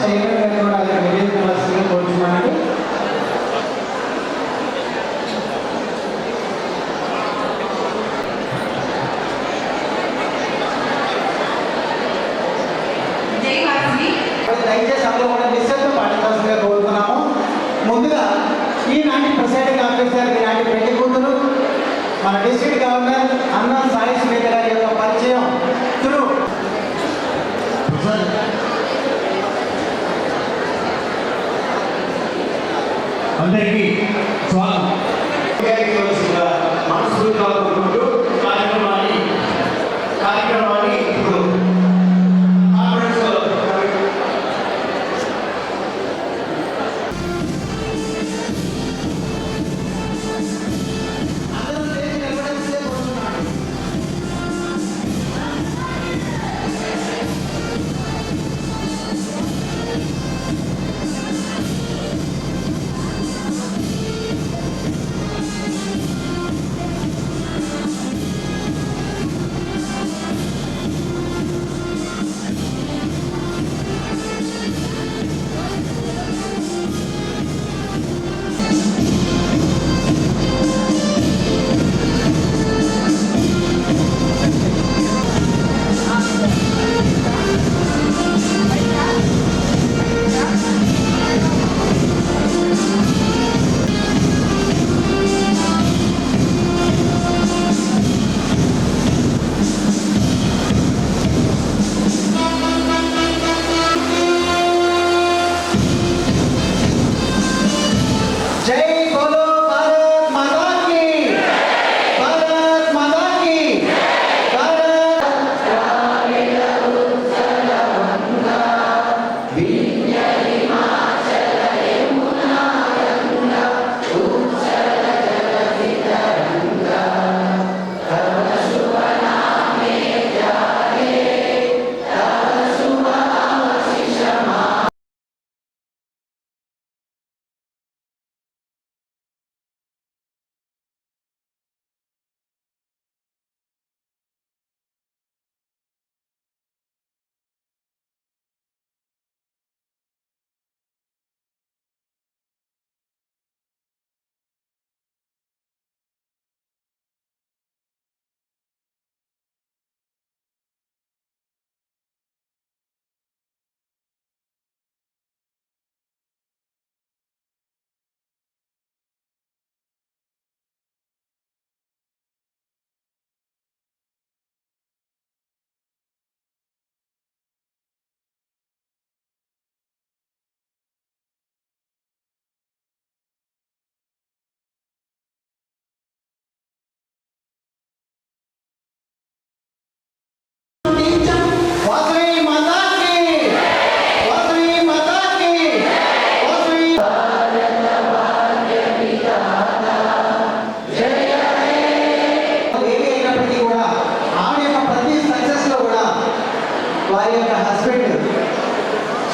Chairman గారిని కూడా అక్కడ నివేదించవలసిందిగా కోరుతున్నానండి. దయచేసి అందరూ కూడా నిశ్శబ్దం పాటించాల్సిందిగా కోరుతున్నాము. ముందుగా ఈనాటి ప్రిసైడింగ్ ఆఫీసర్, ఈనాటి పెళ్లి కూతురు మన డిస్ట్రిక్ట్ గవర్నర్ అన్నా సాయి సునీత గారి యొక్క పరిచయం త్రూ అందరికీ స్వాగతం. మనస్ఫూర్తిగా కోరుకుంటూ కార్యక్రమాన్ని ఇప్పుడు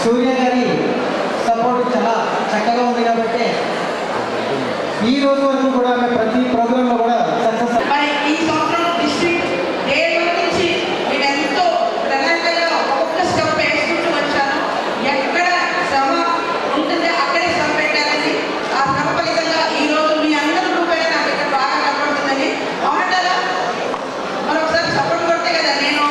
సూర్య గారి సపోర్ట్ చాలా చక్కగా ఉంది కాబట్టి ఈ రోజు వరకు కూడా ఆమె ప్రతి ప్రోగ్రామ్ లో కూడా సక్సెస్. ఈ సంవత్సరం డిస్ట్రిక్ట్ డే నుంచి నేను ఎంతో తెలంగాణలో ఒక్కొక్క స్టెప్ వేసుకుంటూ వచ్చాను. ఎక్కడ శ్రమ ఉంటుందో అక్కడే శ్రమ పెట్టాలని, ఆ శ్రమ ఫలితంగా ఈ రోజు మీ అందరూ రూపాయలు నాకు ఇక్కడ బాగా కనపడుతుందని మాటలా మరొకసారి సపోర్ట్ కొట్టే కదా నేను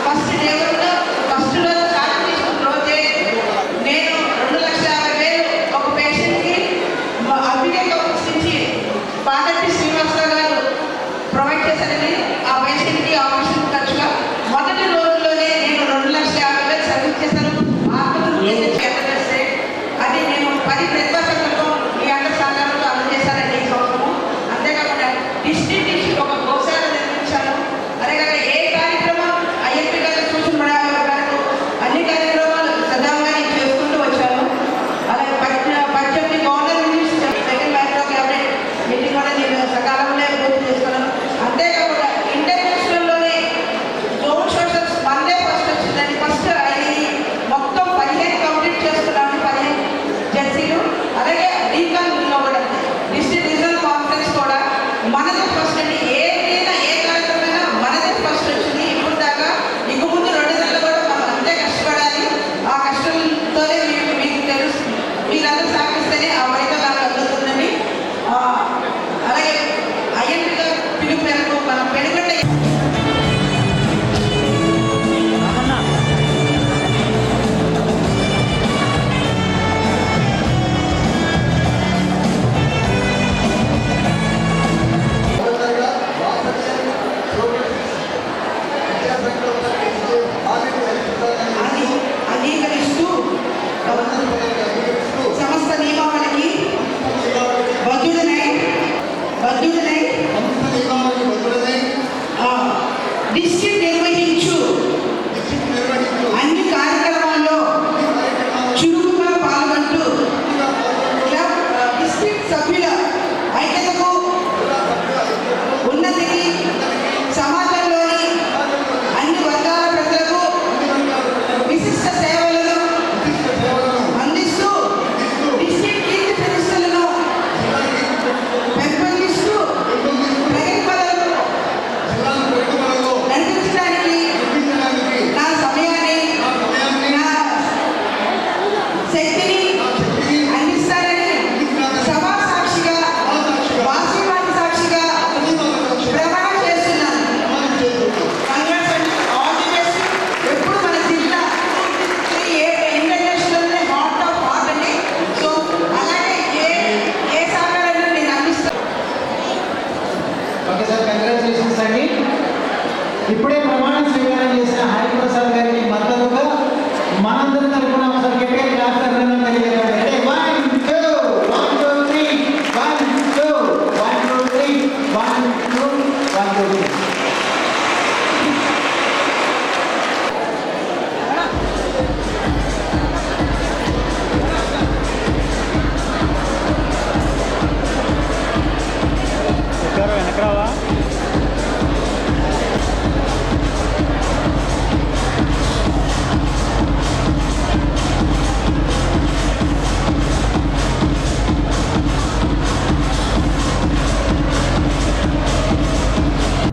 ఫస్ట్ డే వరకు ఫస్ట్ రోజు స్టార్ట్ తీసుకున్న రోజే నేను 2,50,000 ఒక పేషెంట్కి అభినేత నుంచి పాదట్టి శ్రీనివాసరావు గారు ప్రొవైడ్ చేశారని ఆ పేషెంట్కి ఆపరేషన్ ఖర్చుగా మొదటి రోజుల్లోనే నేను 2,50,000 సర్వీస్ చేశాను. చేస్తే అది నేను 10 ప్రతిభాసంతో మీ అందరి సహకారంతో అందజేశానండి ఈ సంవత్సరము. అంతేకాకుండా డిస్ట్రిక్ట్ నుంచి ఒక గోశాల నిర్మించాను. అదేకాక ఏ కార్యక్రమం ఐఎంపీ గారి సూచన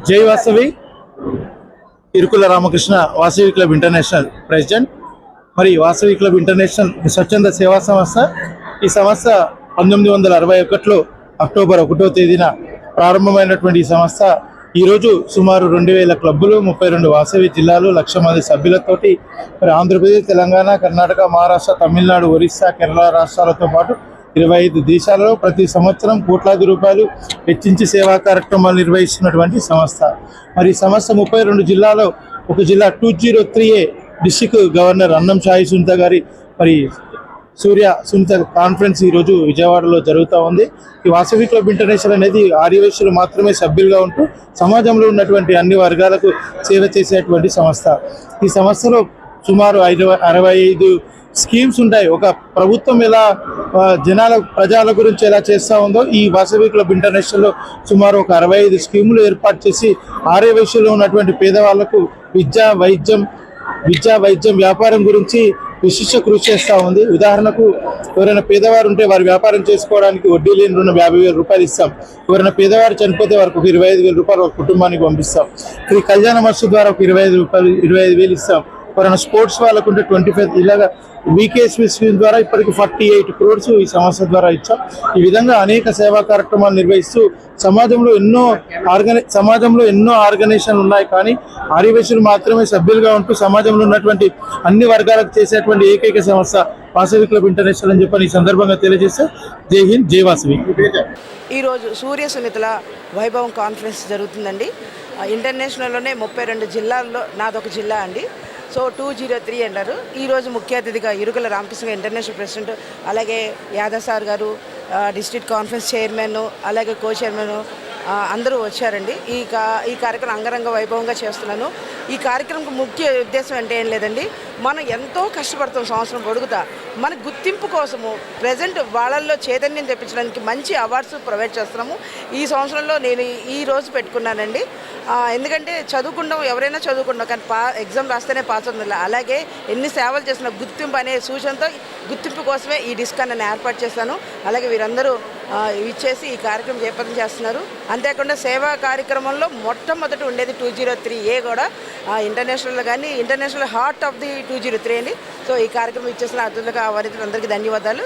జై Vasavi Irukula Ramakrishna Vasavi club international president. మరి వాసవి క్లబ్ ఇంటర్నేషనల్ స్వచ్ఛంద సేవా సంస్థ. ఈ సంస్థ 1961లో అక్టోబర్ 1వ తేదీన ప్రారంభమైనటువంటి ఈ సంస్థ ఈరోజు సుమారు 2000 క్లబ్బులు, 32 వాసవి జిల్లాలు, 1,00,000 మంది సభ్యులతోటి మరి ఆంధ్రప్రదేశ్, తెలంగాణ, కర్ణాటక, మహారాష్ట్ర, తమిళనాడు, ఒరిస్సా, కేరళ రాష్ట్రాలతో పాటు 25 దేశాలలో ప్రతి సంవత్సరం కోట్లాది రూపాయలు వెచ్చించి సేవా కార్యక్రమాలు నిర్వహిస్తున్నటువంటి సంస్థ. మరి ఈ సంస్థ 32 జిల్లాలో ఒక జిల్లా 203A డిస్టిక్ గవర్నర్ అన్నం సాయి సునీత గారి మరి సునీత కాన్ఫరెన్స్ ఈరోజు విజయవాడలో జరుగుతూ ఉంది. ఈ వాసవి క్లబ్ ఇంటర్నేషనల్ అనేది ఆర్యవైశ్యులు మాత్రమే సభ్యులుగా ఉంటూ సమాజంలో ఉన్నటువంటి అన్ని వర్గాలకు సేవ చేసేటువంటి సంస్థ. ఈ సంస్థలో సుమారు 65 స్కీమ్స్ ఉంటాయి. ఒక ప్రభుత్వం ఎలా ప్రజల గురించి ఎలా చేస్తూ ఉందో ఈ వాసవి క్లబ్ ఇంటర్నేషనల్లో సుమారు ఒక 65 స్కీములు ఏర్పాటు చేసి ఆర్యవైశ్యులో ఉన్నటువంటి పేదవాళ్లకు విద్య, వైద్యం, వ్యాపారం గురించి విశిష్ట కృషి చేస్తూ ఉంది. ఉదాహరణకు ఎవరైనా పేదవారు ఉంటే వారి వ్యాపారం చేసుకోవడానికి వడ్డీ లేని రుణం 50,000 రూపాయలు ఇస్తాం. ఎవరైనా పేదవారు చనిపోతే వారికి ఒక 25,000 రూపాయలు ఒక కుటుంబానికి పంపిస్తాం. ఈ కళ్యాణ మస్తు ద్వారా ఒక 25,000 ఇస్తాం. ఎవరైనా స్పోర్ట్స్ వాళ్ళకు ఉంటే 25, ఇలాగా వీకేఎస్పీ స్కీమ్ ద్వారా ఇప్పటికి 48 crores ఈ సంస్థ ద్వారా ఇచ్చాం. ఈ విధంగా అనేక సేవా కార్యక్రమాలు నిర్వహిస్తూ సమాజంలో ఎన్నో ఆర్గనైజేషన్లు ఉన్నాయి. కానీ ఆర్యవైశ్యులు మాత్రమే సభ్యులుగా ఉంటూ సమాజంలో ఉన్నటువంటి అన్ని వర్గాలకు చేసేటువంటి ఏకైక సంస్థ వాసవి క్లబ్ ఇంటర్నేషనల్ అని చెప్పని ఈ సందర్భంగా తెలియజేస్తే జై హింద్, జై వాసవి. ఈరోజు సూర్య సునీతల వైభవం కాన్ఫరెన్స్ జరుగుతుందండి. ఇంటర్నేషనల్లోనే 32 జిల్లాల్లో నాదొక జిల్లా అండి. సో 203 అంటారు. ఈరోజు ముఖ్య అతిథిగా ఇరుకుల రామకృష్ణ ఇంటర్నేషనల్ ప్రెసిడెంట్, అలాగే యాదవ్ సార్ గారు, డిస్ట్రిక్ట్ కాన్ఫరెన్స్ చైర్మన్, అలాగే కో చైర్మన్ అందరూ వచ్చారండి. ఈ కార్యక్రమం అంగరంగ వైభవంగా చేస్తున్నాను. ఈ కార్యక్రమం ముఖ్య ఉద్దేశం అంటే ఏం లేదండి, మనం ఎంతో కష్టపడతాం సంవత్సరం పొడుగుతా. మన గుర్తింపు కోసము ప్రజెంట్ వాళ్ళల్లో చైతన్యం తెప్పించడానికి మంచి అవార్డ్స్ ప్రొవైడ్ చేస్తున్నాము. ఈ సంవత్సరంలో నేను ఈ రోజు పెట్టుకున్నానండి. ఎందుకంటే ఎవరైనా చదువుకుంటాం, కానీ ఎగ్జామ్ రాస్తేనే పాస్ అవుతుంది. అలాగే ఎన్ని సేవలు చేసిన గుర్తింపు అనే సూచనతో గుర్తింపు కోసమే ఈ డిస్క్ నేను ఏర్పాటు చేశాను. అలాగే వీరందరూ ఇచ్చేసి ఈ కార్యక్రమం జయప్రదం చేస్తున్నారు. అంతేకాకుండా సేవా కార్యక్రమంలో మొట్టమొదటి ఉండేది 203A కూడా ఇంటర్నేషనల్లో, కానీ ఇంటర్నేషనల్ హార్ట్ ఆఫ్ ది 203 అండి. సో ఈ కార్యక్రమం ఇచ్చేసిన అతిథులుగా వారికి అందరికీ ధన్యవాదాలు.